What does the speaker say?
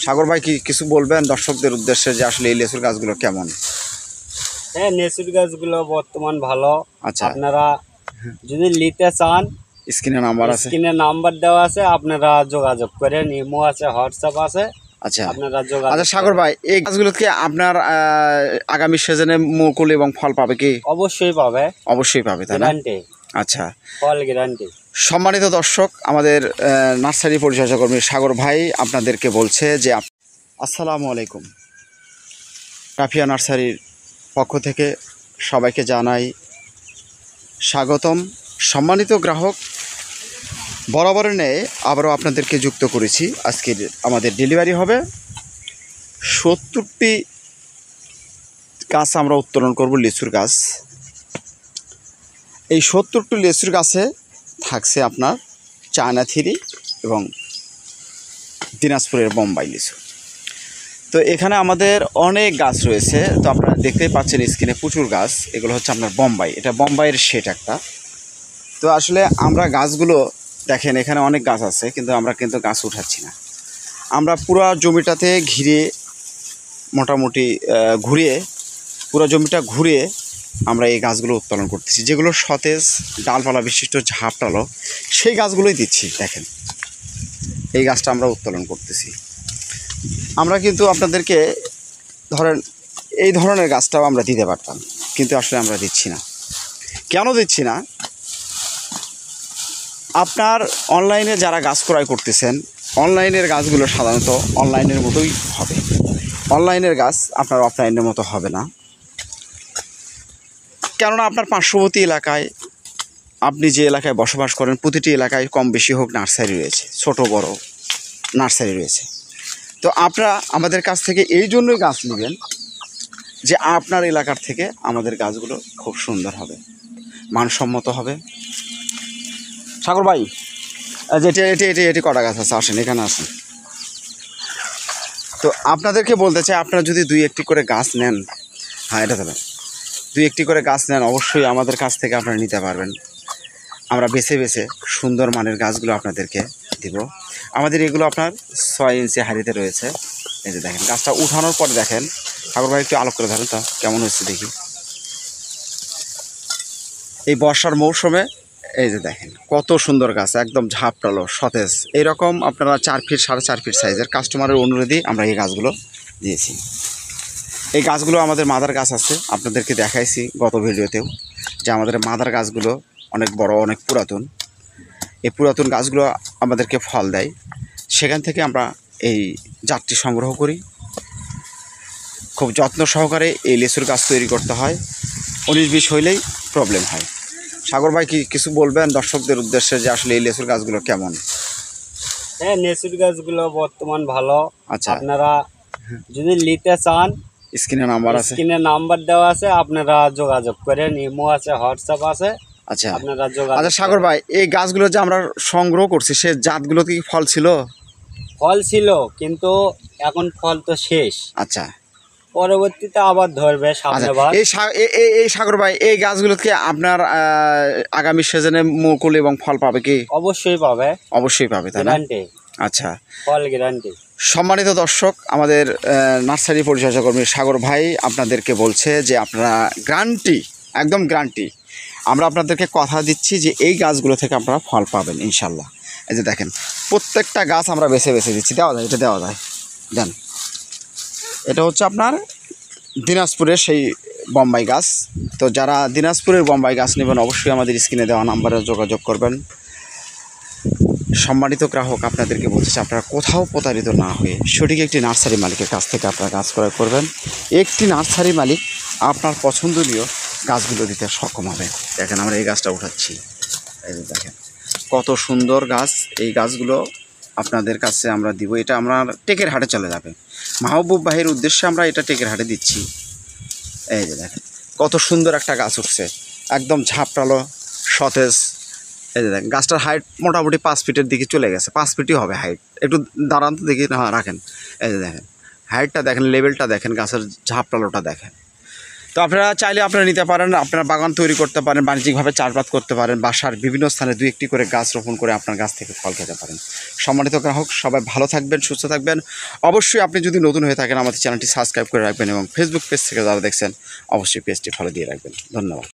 সাগর ভাই কি কিছু বলবেন দর্শকদের উদ্দেশ্যে যে আসলে এই লেচুর গাছগুলো কেমন? হ্যাঁ, লেচুর গাছগুলো বর্তমান ভালো। আচ্ছা, আপনারা যদি নিতে চান, স্ক্রিনে নাম্বার আছে। স্ক্রিনে নাম্বার দেওয়া আছে, আপনারা যোগাযোগ করেন। ইমো আছে, হোয়াটসঅ্যাপ আছে, আচ্ছা আপনারা আচ্ছা যোগাযোগ সাগর করেন। ভাই, এই গাছগুলো কি আপনার আগামী সিজনে মুকুল এবং ফল পাবে কি? অবশ্যই পাবে, অবশ্যই পাবে, তাই না? গ্যারান্টি, আচ্ছা, ফল গ্যারান্টি। সম্মানিত দর্শক, আমাদের নার্সারি পরিচর্যা কর্মী সাগর ভাই আপনাদেরকে বলছে যে আসসালামু আলাইকুম। রাফিয়া নার্সারির পক্ষ থেকে সবাইকে জানাই স্বাগতম। সম্মানিত গ্রাহক, বরাবরের ন্যায় আবারও আপনাদেরকে যুক্ত করেছি। আজকের আমাদের ডেলিভারি হবে 70টি গাছ আমরা উত্তোলন করব, লিচুর গাছ। এই 70টি লিচুর গাছে থাকছে আপনার চায়না থিরি এবং দিনাজপুরের বোম্বাই লিচু। তো এখানে আমাদের অনেক গাছ রয়েছে, তো আপনারা দেখতেই পাচ্ছেন স্ক্রিনে প্রচুর গাছ। এগুলো হচ্ছে আপনার বোম্বাই, এটা বোম্বাইয়ের শেড একটা। তো আসলে আমরা গাছগুলো দেখেন, এখানে অনেক গাছ আছে, কিন্তু আমরা গাছ উঠাচ্ছি না। আমরা পুরো জমিটাতে ঘিরে মোটামুটি ঘুরিয়ে পুরো জমিটা ঘুরিয়ে আমরা এই গাছগুলো উত্তোলন করতেছি। যেগুলো সতেজ ডালপালা বিশিষ্ট ঝাপটালো সেই গাছগুলোই দিচ্ছি। দেখেন, এই গাছটা আমরা উত্তোলন করতেছি। আমরা কিন্তু আপনাদেরকে ধরেন এই ধরনের গাছটাও আমরা দিতে পারতাম, কিন্তু আসলে আমরা দিচ্ছি না। কেন দিচ্ছি না? আপনার অনলাইনে যারা গাছ ক্রয় করতেছেন, অনলাইনের গাছগুলো সাধারণত অনলাইনের মতোই হবে। অনলাইনের গাছ আপনার অফলাইনের মতো হবে না, কেননা আপনার পার্শ্ববর্তী এলাকায়, আপনি যে এলাকায় বসবাস করেন, প্রতিটি এলাকায় কম বেশি হোক নার্সারি রয়েছে, ছোট বড় নার্সারি রয়েছে। তো আপনারা আমাদের কাছ থেকে এই জন্যই গাছ নেবেন যে আপনার এলাকার থেকে আমাদের গাছগুলো খুব সুন্দর হবে, মানসম্মত হবে। সাগর ভাই, যেটি এটি এটি এটি কটা গাছ আছে, আসেন এখানে আসেন। তো আপনাদেরকে বলতে চাই, আপনারা যদি 2-1টি করে গাছ নেন, হ্যাঁ এটা দেবেন, 2-1টি করে গাছ নেন, অবশ্যই আমাদের কাছ থেকে আপনারা নিতে পারবেন। আমরা বেছে বেছে সুন্দর মানের গাছগুলো আপনাদেরকে দিব। আমাদের এগুলো আপনার 6 ইঞ্চি হাড়িতে রয়েছে। এই যে দেখেন, গাছটা উঠানোর পরে দেখেন, ঠাকুর ভাই একটু আলোক করে ধরেন তো কেমন হচ্ছে দেখি। এই বর্ষার মৌসুমে এই যে দেখেন কত সুন্দর গাছ, একদম ঝাপটালো সতেজ। এইরকম আপনারা 4 ফিট 4.5 ফিট সাইজের, কাস্টমারের অনুরোধেই আমরা এই গাছগুলো দিয়েছি। এই গাছগুলো আমাদের মাদার গাছ আছে, আপনাদেরকে দেখাইছি গত ভিডিওতেও যে আমাদের মাদার গাছগুলো অনেক বড়, অনেক পুরাতন। এই পুরাতন গাছগুলো আমাদেরকে ফল দেয়, সেখান থেকে আমরা এই জাতটি সংগ্রহ করি। খুব যত্ন সহকারে এই লিচুর গাছ তৈরি করতে হয়, 19-20 হইলেই প্রবলেম হয়। সাগর ভাই কি কিছু বলবেন দর্শকদের উদ্দেশ্যে যে আসলে এই লিচুর গাছগুলো কেমন? হ্যাঁ, লেচুর গাছগুলো বর্তমান ভালো। আচ্ছা, আপনারা যদি নিতে চান, স্ক্রিনে নাম্বার আছে। স্ক্রিনে নাম্বার দেওয়া আছে, আপনারা যোগাযোগ করেন। ইমো আছে, হোয়াটসঅ্যাপ আছে, আচ্ছা আপনারা আচ্ছা যোগাযোগ সাগর করেন। ভাই, এই গাছগুলো যে আমরা সংগ্রহ করছি, সে জাতগুলো কি ফল ছিল? ফল ছিল, কিন্তু এখন ফল তো শেষ। আচ্ছা পরবর্তীতে আবার ধরবে আচ্ছা, সামনেবার। এই সাগর ভাই, এই গাছগুলো কি আপনার আগামী সিজনে মুকুল এবং ফল পাবে কি? অবশ্যই পাবে, অবশ্যই পাবে, তাই না? গ্যারান্টি, আচ্ছা, ফল গ্যারান্টি। সম্মানিত দর্শক, আমাদের নার্সারি পরিচর্যা কর্মী সাগর ভাই আপনাদেরকে বলছে যে আপনারা গ্যারান্টি, একদম গ্যারান্টি, আমরা আপনাদেরকে কথা দিচ্ছি যে এই গাছগুলো থেকে আপনারা ফল পাবেন ইনশাল্লাহ। এই যে দেখেন, প্রত্যেকটা গাছ আমরা বেছে বেছে দিচ্ছি। দেওয়া যায়, এটা দেওয়া যায়, দেন। এটা হচ্ছে আপনার দিনাজপুরের সেই বোম্বাই গাছ। তো যারা দিনাজপুরের বোম্বাই গাছ নেবেন, অবশ্যই আমাদের স্ক্রিনে দেওয়া নাম্বারে যোগাযোগ করবেন। সম্মানিত গ্রাহক, আপনাদেরকে বলতেছি, আপনারা কোথাও প্রতারিত না হয়ে সঠিক একটি নার্সারি মালিকের কাছ থেকে আপনারা গাছ ক্রয় করবেন। একটি নার্সারি মালিক আপনার পছন্দনীয় গাছগুলো দিতে সক্ষম হবে। দেখেন, আমরা এই গাছটা উঠাচ্ছি, এই যে দেখেন কত সুন্দর গাছ। এই গাছগুলো আপনাদের কাছে আমরা দিব। এটা আমরা টেকের হাটে চলে যাবে, মাহবুব ভাইয়ের উদ্দেশ্যে আমরা এটা টেকের হাটে দিচ্ছি। এই যে দেখেন কত সুন্দর একটা গাছ উঠছে, একদম ঝাপটালো সতেজ। এই যে দেখেন, গাছটার হাইট মোটামুটি 5 ফিটের দিকে চলে গেছে, 5 ফিটই হবে হাইট। একটু দাঁড়ান তো দেখি, না রাখেন। এই যে দেখেন হাইটটা দেখেন, লেভেলটা দেখেন, গাছের ঝাপটালোটা দেখেন। তো আপনারা চাইলে আপনারা নিতে পারেন, আপনারা বাগান তৈরি করতে পারেন, বাণিজ্যিকভাবে চাষাবাদ করতে পারেন, বাসার বিভিন্ন স্থানে 2-1টি করে গাছ রোপণ করে আপনার গাছ থেকে ফল খেতে পারেন। সম্মানিত গ্রাহক সবাই ভালো থাকবেন, সুস্থ থাকবেন। অবশ্যই আপনি যদি নতুন হয়ে থাকেন আমাদের চ্যানেলটি সাবস্ক্রাইব করে রাখবেন এবং ফেসবুক পেজ থেকে যারা দেখছেন অবশ্যই পেজটি ফলো দিয়ে রাখবেন। ধন্যবাদ।